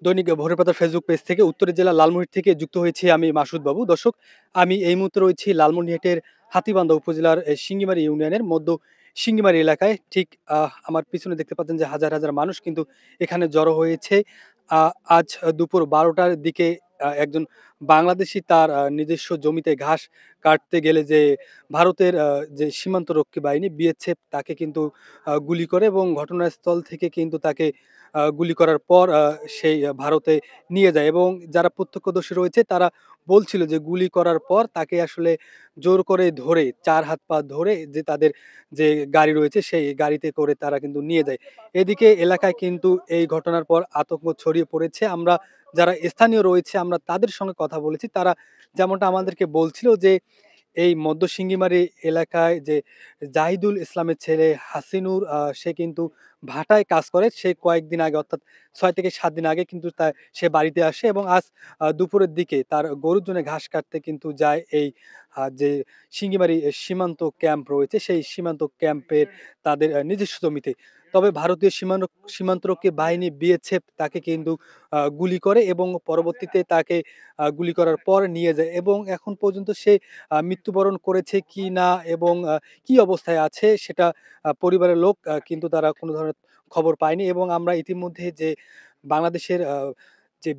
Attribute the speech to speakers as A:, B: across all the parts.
A: দৈনিক ভোরের পাতার ফেসবুক পেজ থেকে উত্তরের জেলা লালমনিরহাট থেকে যুক্ত হয়েছি আমি মাসুদ বাবু। দর্শক, আমি এই মুহূর্তে রয়েছি লালমনিরহাটের হাতীবান্ধা উপজেলার সিঙ্গিমারি ইউনিয়নের মধ্য সিঙ্গিমারি এলাকায়। ঠিক আমার পিছনে দেখতে পাচ্ছেন যে হাজার হাজার মানুষ কিন্তু এখানে জড়ো হয়েছে। আজ দুপুর ১২টার দিকে একজন বাংলাদেশি তার নিজস্ব জমিতে ঘাস কাটতে গেলে যে ভারতের যে সীমান্তরক্ষী বাহিনী বিএসএফ তাকে কিন্তু গুলি করে এবং ঘটনাস্থল থেকে কিন্তু তাকে গুলি করার পর সেই ভারতে নিয়ে যায় এবং যারা প্রত্যক্ষদর্শী রয়েছে তারা বলছিল যে গুলি করার পর তাকে আসলে জোর করে ধরে ৪ হাত পা ধরে যে তাদের যে গাড়ি রয়েছে সেই গাড়িতে করে তারা কিন্তু নিয়ে যায়। এদিকে এলাকায় কিন্তু এই ঘটনার পর আতঙ্ক ছড়িয়ে পড়েছে। আমরা যারা স্থানীয় রয়েছে আমরা তাদের সঙ্গে কথা বলেছি। তারা যেমনটা আমাদেরকে বলছিল যে এই মধ্য সিঙ্গিমারি এলাকায় যে জাহিদুল ইসলামের ছেলে হাসিনুর সে কিন্তু ভাটায় কাজ করে। সে কয়েকদিন আগে অর্থাৎ ৬ থেকে ৭ দিন আগে কিন্তু সে বাড়িতে আসে এবং আজ দুপুরের দিকে তার গরুর জন্য ঘাস কাটতে কিন্তু যায় এই যে সিঙ্গিমারি সীমান্ত ক্যাম্প রয়েছে সেই সীমান্ত ক্যাম্পের তাদের নিজস্ব জমিতে। তবে ভারতীয় সীমান্তরক্ষী বাহিনী বিএসএফ তাকে কিন্তু গুলি করে এবং পরবর্তীতে তাকে গুলি করার পর নিয়ে যায় এবং এখন পর্যন্ত সে মৃত্যুবরণ করেছে কিনা এবং কি অবস্থায় আছে সেটা পরিবারের লোক কিন্তু তারা কোনো ধরনের খবর পায়নি এবং আমরা ইতিমধ্যে যে বাংলাদেশের যে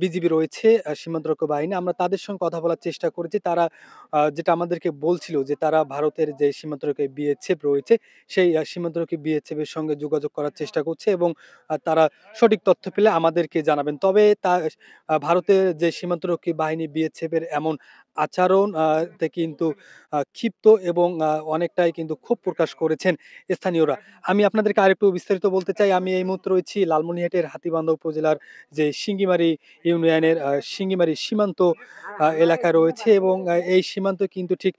A: বিজিবি রয়েছে সীমান্তরক্ষী বাহিনী আমরা তাদের সঙ্গে কথা বলার চেষ্টা করেছি। তারা যেটা আমাদেরকে বলছিল যে তারা ভারতের যে সীমান্তরক্ষী বিএসএফ রয়েছে সেই সীমান্তরক্ষী বিএসএফ এর সঙ্গে যোগাযোগ করার চেষ্টা করছে এবং তারা সঠিক তথ্য পেলে আমাদেরকে জানাবেন। তবে ভারতের যে সীমান্তরক্ষী বাহিনী বিএসএফ এর এমন আচরণ তে কিন্তু ক্ষিপ্ত এবং অনেকটাই কিন্তু ক্ষোভ প্রকাশ করেছেন স্থানীয়রা। আমি আপনাদেরকে আরেকটু বিস্তারিত বলতে চাই। আমি এই মুহূর্তে রয়েছি লালমনিরহাটের হাতীবান্ধা উপজেলার যে সিঙ্গিমারি ইউনিয়নের সিঙ্গিমারি সীমান্ত এলাকা রয়েছে এবং এই সীমান্ত কিন্তু ঠিক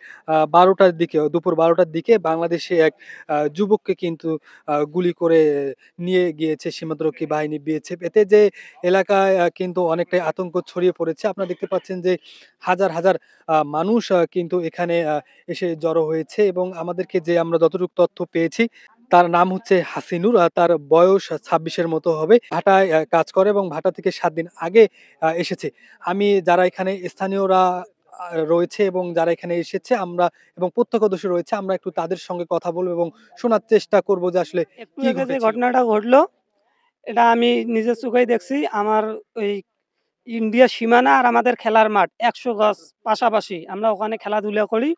A: ১২টার দিকে দুপুর ১২টার দিকে বাংলাদেশে এক যুবককে কিন্তু গুলি করে নিয়ে গিয়েছে সীমান্তরক্ষী বাহিনী বিএসএফ। এতে যে এলাকায় কিন্তু অনেকটাই আতঙ্ক ছড়িয়ে পড়েছে। আপনারা দেখতে পাচ্ছেন যে হাজার হাজার মানুষ কিন্তু এখানে এসে জড়ো হয়েছে এবং আমাদেরকে যে আমরা যতটুকু তথ্য পেয়েছি তার নাম হচ্ছে হাসিনুর। তার বয়স ২৬ এর মতো হবে। ভাটায় কাজ করে এবং ভাটা থেকে ৭ দিন আগে এসেছে। আমি যারা এখানে স্থানীয়রা রয়েছে এবং যারা এখানে এসেছে আমরা এবং প্রত্যক্ষদর্শী রয়েছে আমরা একটু তাদের সঙ্গে কথা বলব এবং শোনার চেষ্টা করব যে আসলে
B: একটু
A: কি
B: আগে যে
A: ঘটেছিল।
B: ঘটনাটা ঘটলো, এটা আমি নিজের চোখেই দেখছি। আমার ওই ইন্ডিয়া সীমানা আর আমাদের খেলার মাঠ ১০০ গজ পাশাপাশি। আমরা ওখানে খেলাধুলা করি।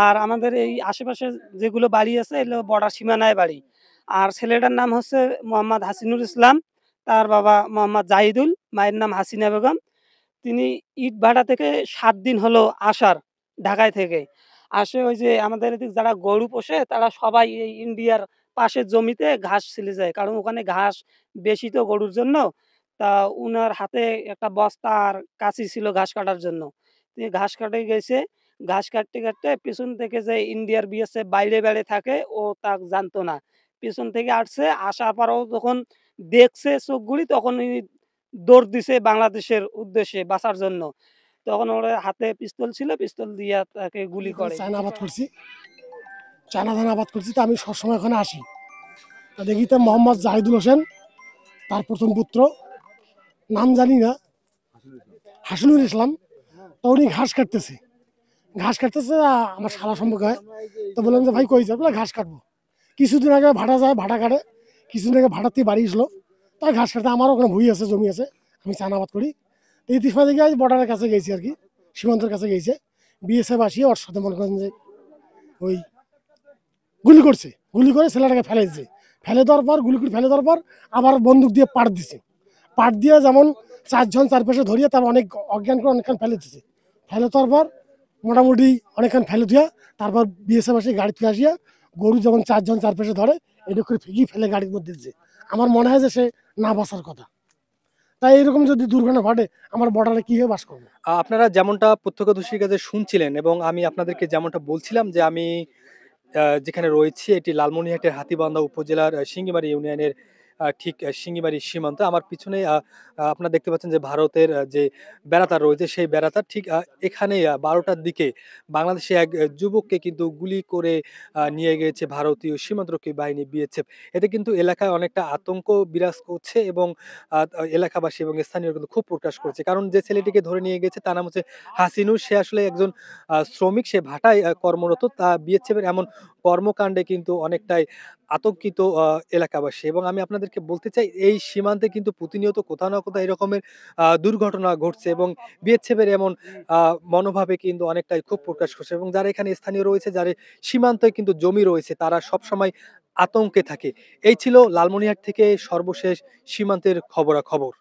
B: আর আমাদের এই আশেপাশে যেগুলো বাড়ি আছে এগুলো বর্ডার সীমানায় বাড়ি। আর ছেলেটার নাম হচ্ছে মোহাম্মদ হাসিনুর ইসলাম। তার বাবা মোহাম্মদ জাহিদুল, মায়ের নাম হাসিনা বেগম। তিনি ইটভাটা থেকে ৭ দিন হলো আসার, ঢাকায় থেকে। আসে ওই যে আমাদের এদিকে যারা গরু পোষে তারা সবাই এই ইন্ডিয়ার পাশের জমিতে ঘাস ছিলে যায়। কারণ ওখানে ঘাস বেশি তো গরুর জন্য। তা উনার হাতে একটা বস্তা আর কাঁচি ছিল ঘাস কাটার জন্য। তিনি ঘাস কাটে গেছে। ঘাস কাটতে, কাটতে পেছন থেকে যে ইন্ডিয়ার বিএসএফ বাইরে, বাইরে থাকে ও তা জানতো না। পেছন থেকে আসছে, আসার পরেও যখন দেখছে চোখগুলি তখনই দৌড় দিছে বাংলাদেশের উদ্দেশ্যে বাঁচার জন্য। তখন ওর হাতে পিস্তল ছিল, পিস্তল দিয়া তাকে গুলি
C: এখানে
B: করে।
C: চায়না আবাদ করছি, চায়না ধান আবাদ করছি। তো আমি সবসময় ওখানে আসি। তা দেখি তো মোহাম্মদ জাহিদুল হোসেন, তার প্রথম পুত্র, নাম জানি না, হাসিনুর ইসলাম। তো উনি ঘাস কাটতেছে, ঘাস কাটতেছে। আমার শালা সম্পর্ক হয়। তো বললাম যে ভাই কই যাবে? বলে ঘাস কাটবো। কিছুদিন আগে ভাড়া যায়, ভাড়া কাটে। কিছুদিন আগে ভাড়ার থেকে বাড়ি আসলো। তাই ঘাস কাটতে আমারও ওখানে ভুঁই আছে, জমি আছে, আমি চায়না আবাদ করি। তো ইতিফা থেকে আজ বর্ডারের কাছে গেছি আর কি, সীমান্তের কাছে গেছে। বিএসএফ আসিয়ে ওর সাথে মনে করেন যে ওই গুলি করছে, গুলি করে ছেলেটাকে ফেলে দিচ্ছে। ফেলে দেওয়ার পর গুলি করে ফেলে দেওয়ার পর আবার বন্দুক দিয়ে পাট দিছে। পাট দিয়ে যেমন ৪ জন চারপাশে ধরিয়ে তার অনেক অজ্ঞান করে অনেকক্ষণ ফেলে দিচ্ছে। ফেলে দেওয়ার পর মোটামুটি অনেকক্ষণ ফেলে দিয়া তারপর বিএসএফ আসে গাড়ি থেকে আসিয়া গরু যখন ৪ জন চারপাশে ধরে এটা করে ফিকি ফেলে গাড়ির মধ্যে দিচ্ছে। আমার মনে হয় যে সে না বাঁচার কথা। তাই এরকম যদি দুর্ঘটনা ঘটে আমার বর্ডারে কিভাবে বাস করবো?
A: আপনারা যেমনটা প্রত্যক্ষদর্শীর কাছে শুনছিলেন এবং আমি আপনাদেরকে যেমনটা বলছিলাম যে আমি যেখানে রয়েছি এটি লালমনিরহাটের হাতীবান্ধা উপজেলার সিঙ্গিমারি ইউনিয়নের ঠিক সিঙ্গিমারি সীমান্তে। আমার পিছনে আপনারা দেখতে পাচ্ছেন যে ভারতের যে বেড়াতার রয়েছে সেই বেড়াতার ঠিক এখানে ১২টার দিকে বাংলাদেশে এক যুবককে কিন্তু গুলি করে নিয়ে গিয়েছে ভারতীয় সীমান্তরক্ষী বাহিনী বিএসএফ। এতে কিন্তু এলাকায় অনেকটা আতঙ্ক বিরাজ করছে এবং এলাকাবাসী এবং স্থানীয়রা কিন্তু ক্ষোভ প্রকাশ করেছে। কারণ যে ছেলেটিকে ধরে নিয়ে গেছে তার নাম হচ্ছে হাসিনুর। সে আসলে একজন শ্রমিক, সে ভাটায় কর্মরত। তা বিএসএফ এর এমন কর্মকাণ্ডে কিন্তু অনেকটাই আতঙ্কিত এলাকাবাসী। এবং আমি আপনাদেরকে বলতে চাই এই সীমান্তে কিন্তু প্রতিনিয়ত কোথাও না কোথাও এরকমের দুর্ঘটনা ঘটছে এবং বিএসএফ এর এমন আ মনোভাবে কিন্তু অনেকটাই ক্ষোভ প্রকাশ করছে এবং যারা এখানে স্থানীয় রয়েছে, যারা সীমান্তে কিন্তু জমি রয়েছে তারা সবসময় আতঙ্কে থাকে। এই ছিল লালমনিরহাট থেকে সর্বশেষ সীমান্তের খবরাখবর।